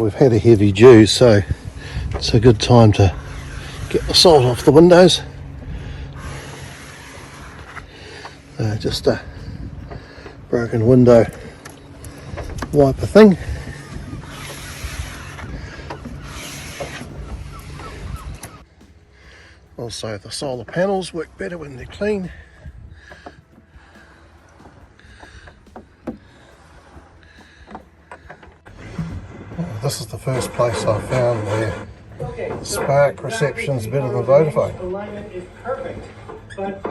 we've had a heavy dew, so it's a good time to get the salt off the windows. Just a broken window wiper thing. Also, the solar panels work better when they're clean. This is the first place I found where Spark reception's better than Vodafone. Alignment is perfect, but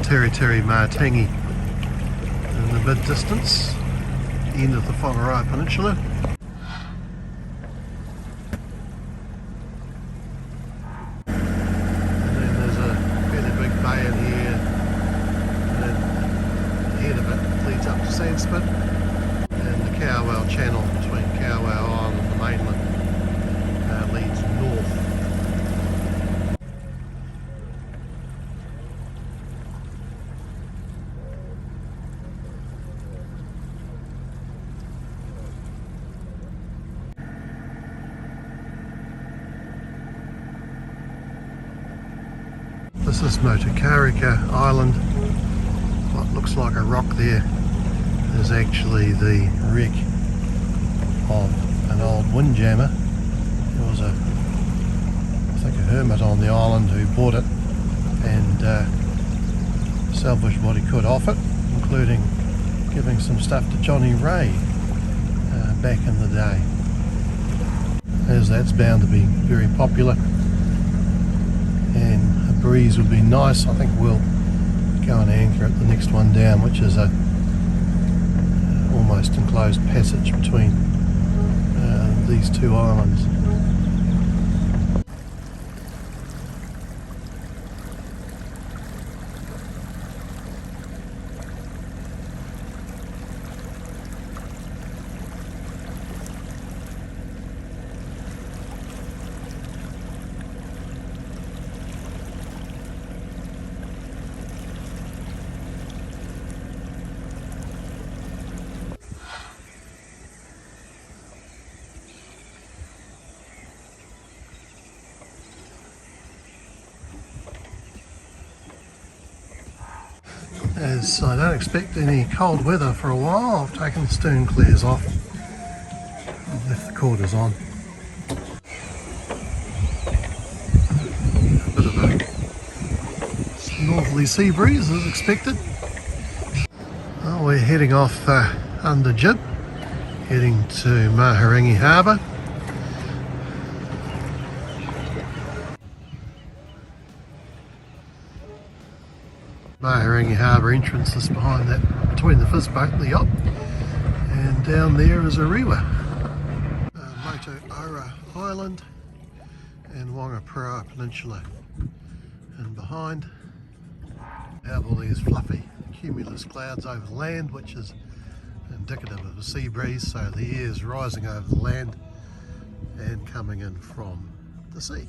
Tiritiri Matangi in the mid distance, end of the Whangaparoa Peninsula. And then there's a fairly big bay in here, and then the head of it leads up to Sandspit, and the Kawau channel between Kawau Island and the mainland leads north. This is Moturekareka Island. What looks like a rock there is actually the wreck of an old windjammer. There was I think a hermit on the island who bought it and salvaged what he could off it, including giving some stuff to Johnny Ray back in the day. As that's bound to be very popular, and a breeze would be nice. I think we'll go and anchor at the next one down, which is a almost enclosed passage between these two islands. As I don't expect any cold weather for a while, I've taken the stern clears off and left the quarters on. A bit of a northerly sea breeze as expected. Well, we're heading off under jib, heading to Mahurangi Harbour. Mahurangi Harbour entrance is behind that, between the fizz boat and the yacht, and down there is a rewa. Moturekareka Island and Whangaparoa Peninsula, and behind have all these fluffy cumulus clouds over the land, which is indicative of a sea breeze, so the air is rising over the land and coming in from the sea.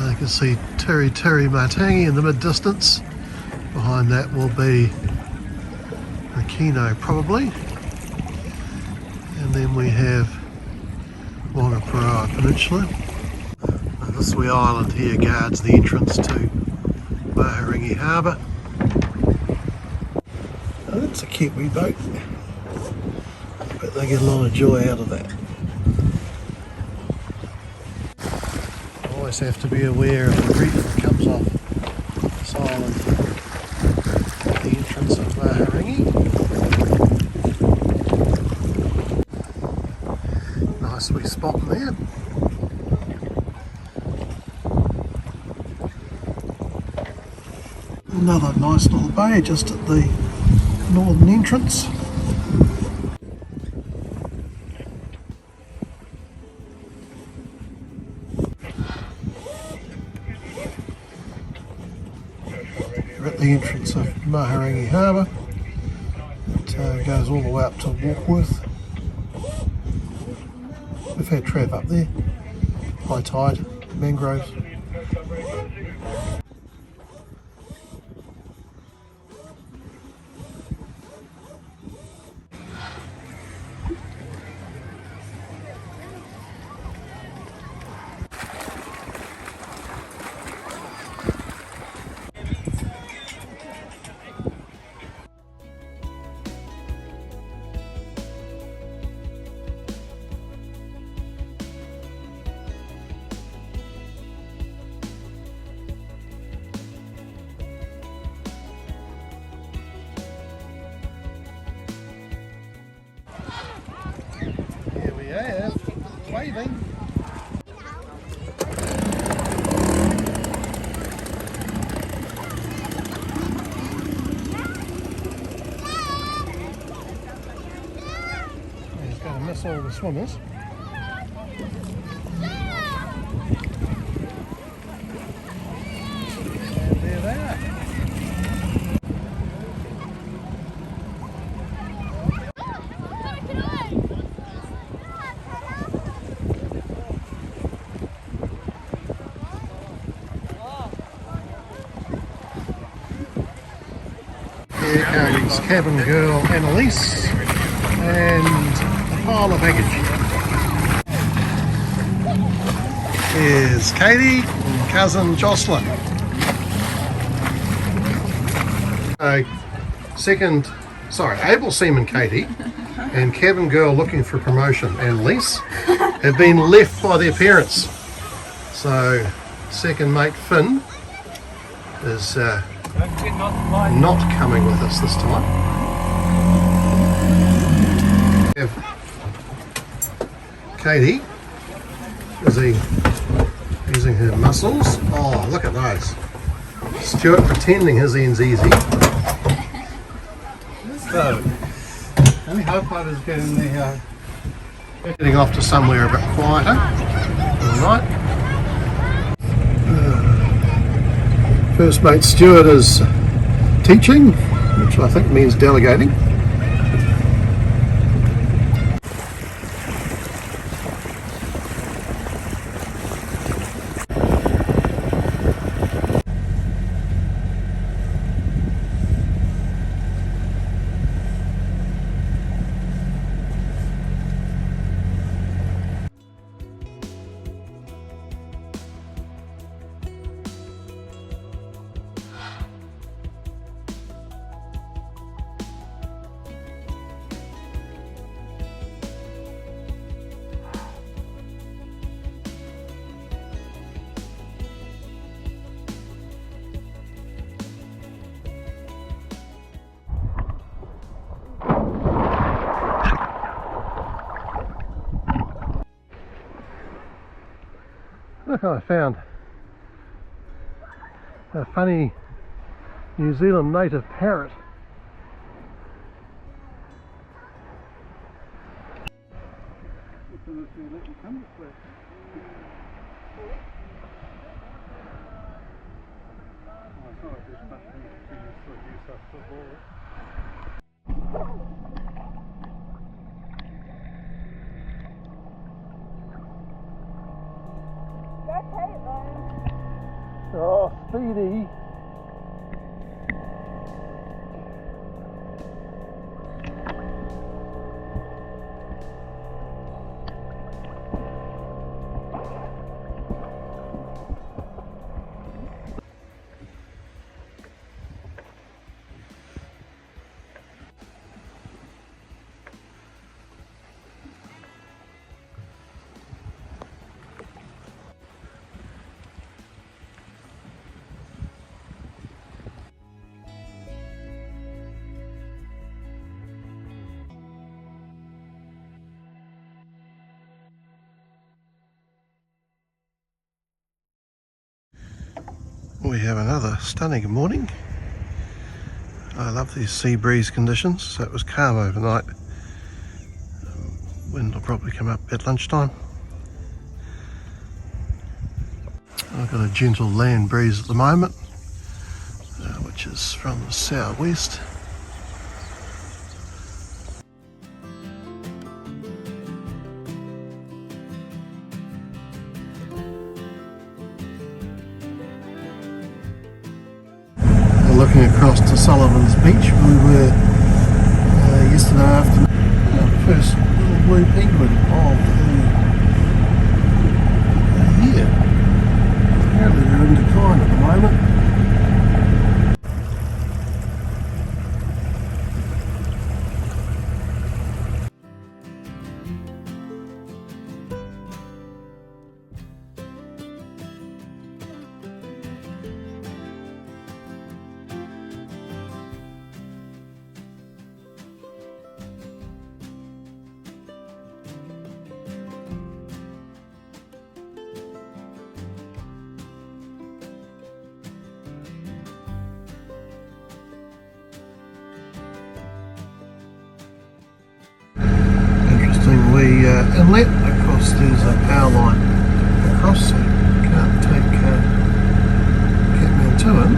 You can see Tiritiri Matangi in the mid-distance. Behind that will be a Kino probably. And then we have Whangaparoa Peninsula. Now this wee island here guards the entrance to Mahurangi Harbour. Oh, that's a cute wee boat. But they get a lot of joy out of that. Always have to be aware of the reef that comes off this island. Matangi. Nice wee spot there. Another nice little bay just at the northern entrance. We're at the entrance of Mahurangi Harbour. It goes all the way up to Warkworth. We've had trav up there, high tide, mangroves. Here we are, waving. He's going to miss all the swimmers. And there they are. Here comes cabin girl Annelise and a pile of baggage. Here's Kaitie and cousin Jocelyn. Able seaman Kaitie and cabin girl looking for promotion Annelise have been left by their parents. So second mate Finn is not coming with us this time. We have Kaitie busy using her muscles. Oh, look at those. Stuart pretending his end's easy. So, only hope I was getting the Getting off to somewhere a bit quieter. Alright. First mate Stuart is teaching, which I think means delegating. Look, I found a funny New Zealand native parrot. Oh, Speedy. We have another stunning morning. I love these sea breeze conditions. So it was calm overnight. Wind will probably come up at lunchtime. I've got a gentle land breeze at the moment, which is from the southwest. Looking across to Sullivan's beach, we were yesterday afternoon. The first little blue penguin of the year. Apparently they're in decline at the moment. Inlet, of course there's a power line across, so you can't take CATMANTOO in.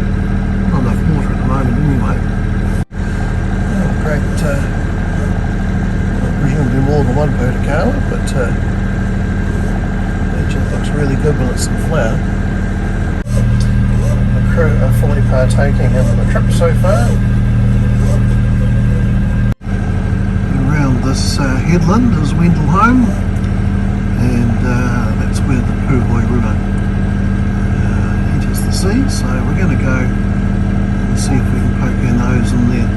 Not enough water at the moment anyway. Great, presumably more than one Puhoi, but it just looks really good when it's in flower. The crew are fully partaking in the trip so far. This headland is Wenderholm, and that's where the Puhoi River enters the sea, so we're going to go and see if we can poke our nose in there.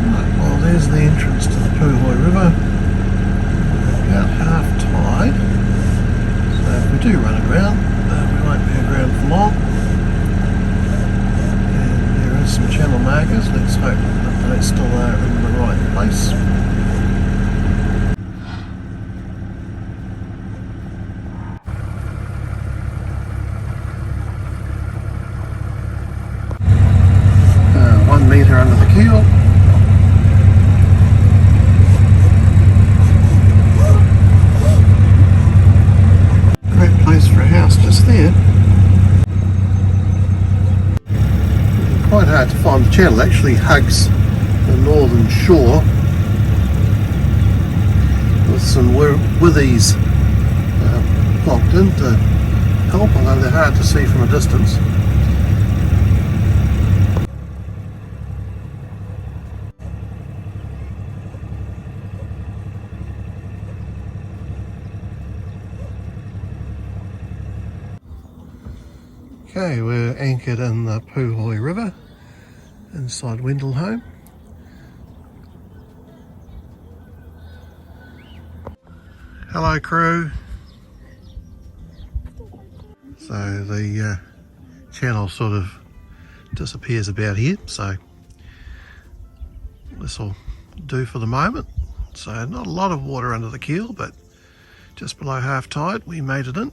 Right, well, there's the entrance to the Puhoi River, about half tide, so if we do run aground, we won't be aground for long. Some channel markers, let's hope that they still are in the right place. One metre under the keel. Great place for a house just there. Quite hard to find. The channel actually hugs the northern shore with some withies plonked in to help, although they're hard to see from a distance. Okay, we're anchored in the Puhoi River inside Wenderholm. Hello crew. So the channel sort of disappears about here, so this will do for the moment. So not a lot of water under the keel, but just below half tide we made it in.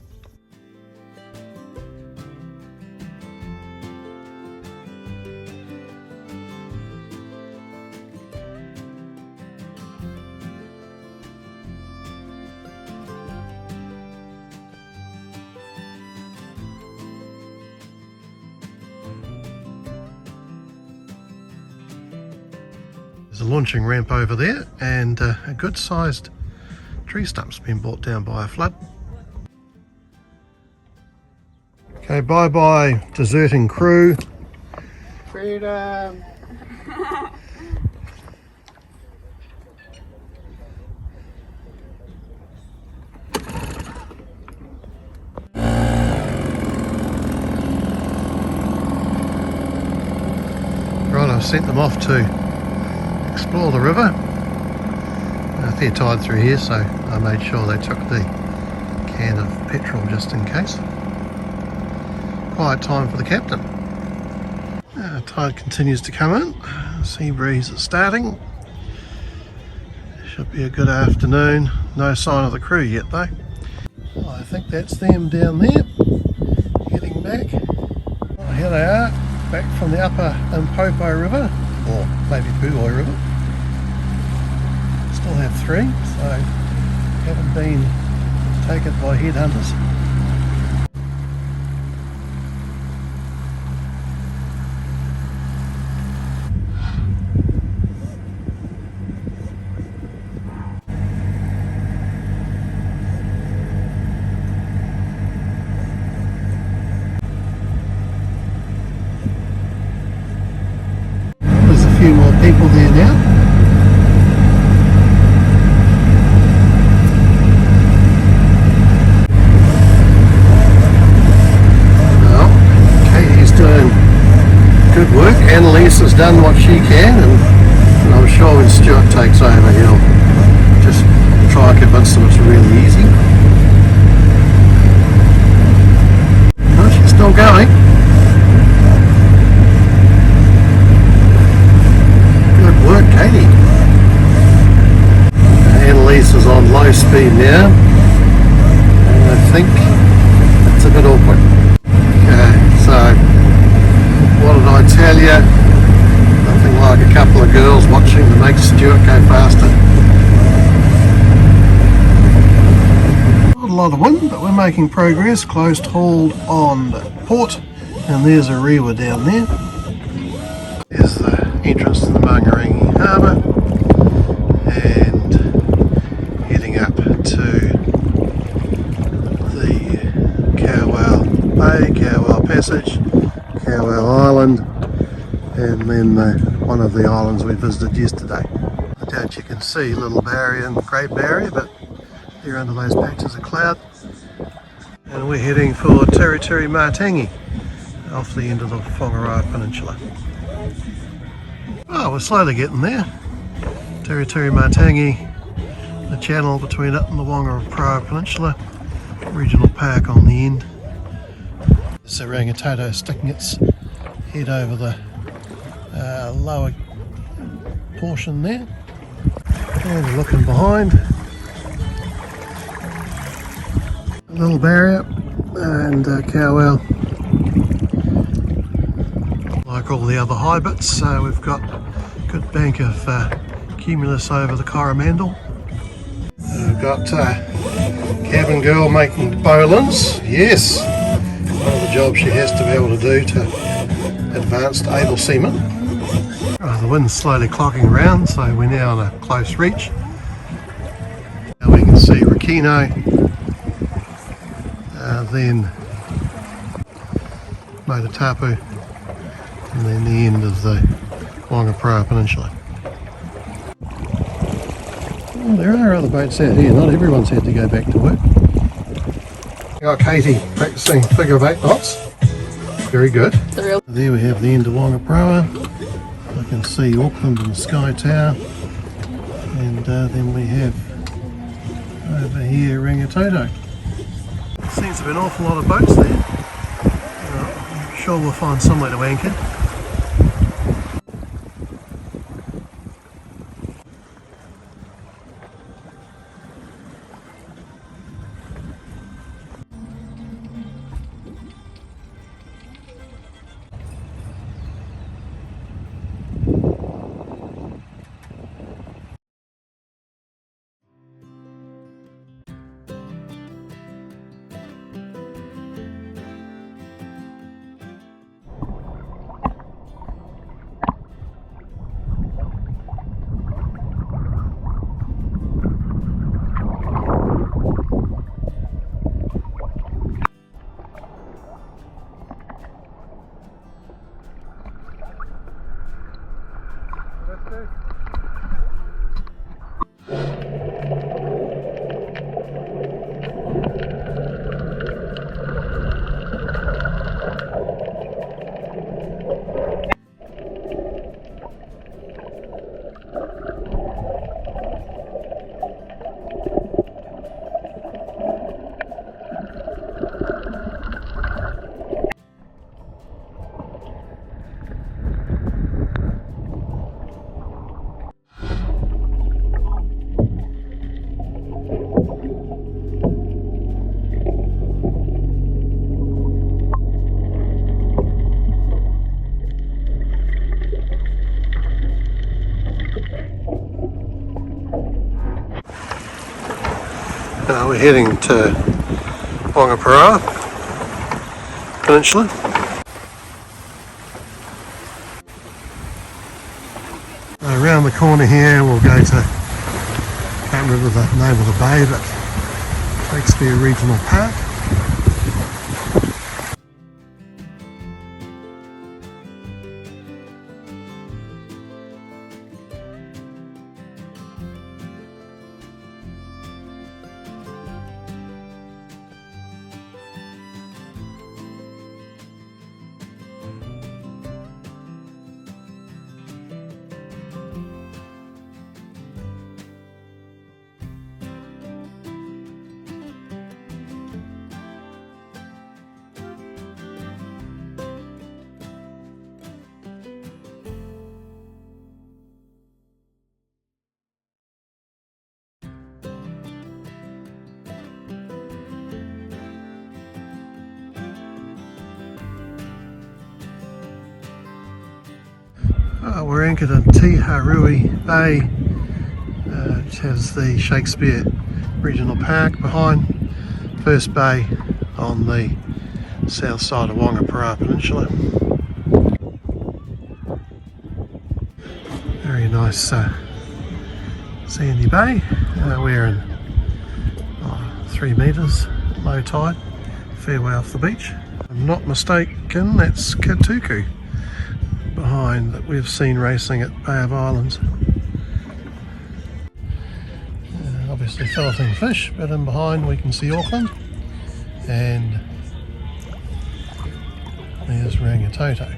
There's a launching ramp over there, and a good sized tree stump's been brought down by a flood. Okay, bye bye deserting crew. Freedom! Right, I've sent them off to explore the river. A fair tide through here, so I made sure they took the can of petrol just in case. Quiet time for the captain. Tide continues to come in. Sea breeze is starting. Should be a good afternoon. No sign of the crew yet though. Well, I think that's them down there, heading back. Well, here they are, back from the Upper Limpopo River, or maybe Puhoi River. Still have 3, so haven't been taken by headhunters. There's a few more people there now. Well, Kaitie's doing good work. Annelise has done what she can, and I'm sure when Stuart takes over he'll just try and convince them it's really easy. No, she's still going. Good work, Kaitie. Annelise is on low speed now, and I think it's a bit awkward. Okay, so what did I tell you? Nothing like a couple of girls watching to make Stuart go faster. Not a lot of wind, but we're making progress. Closed hauled on port, and there's a rewa down there. There's the entrance to the Mahurangi Harbour, and heading up to the Kawau Bay, Kawau Passage, Kawau Island, and then one of the islands we visited yesterday. I doubt you can see Little Barrier and Great Barrier, but they're under those patches of cloud. And we're heading for Tiritiri Matangi, off the end of the Whangaparoa Peninsula. Oh, we're slowly getting there. Tiritiri Matangi, the channel between it and the Whangaparoa Peninsula, regional park on the end. This orangutan sticking its head over the lower portion there. And we're looking behind. Little Barrier and Kawau. Like all the other high bits, we've got a good bank of cumulus over the Coromandel. We've got cabin girl making bowlines. Yes, one of the jobs she has to be able to do to advanced able seaman. The wind's slowly clocking around, so we're now on a close reach. Now we can see Rakino, then Moturekareka, and then the end of the Whangaparoa Peninsula. Well, there are other boats out here, not everyone's had to go back to work. Got Kaitie practicing figure of 8 knots. Very good. There we have the end of Whangaparoa. I can see Auckland and the Sky Tower. And then we have over here Rangitoto. Seems to be an awful lot of boats there. I'm sure we'll find somewhere to anchor. We're heading to Whangaparoa Peninsula. Around the corner here we'll go to, can't remember the name of the bay, but Shakespeare Regional Park. We're anchored in Te Haruhi Bay, which has the Shakespeare Regional Park behind. First bay on the south side of Whangaparoa Peninsula. Very nice sandy bay. We're in 3 metres low tide, fair way off the beach. If I'm not mistaken, that's CATMANTOO behind that we've seen racing at Bay of Islands. Obviously filleting fish, but in behind we can see Auckland, and there's Rangitoto.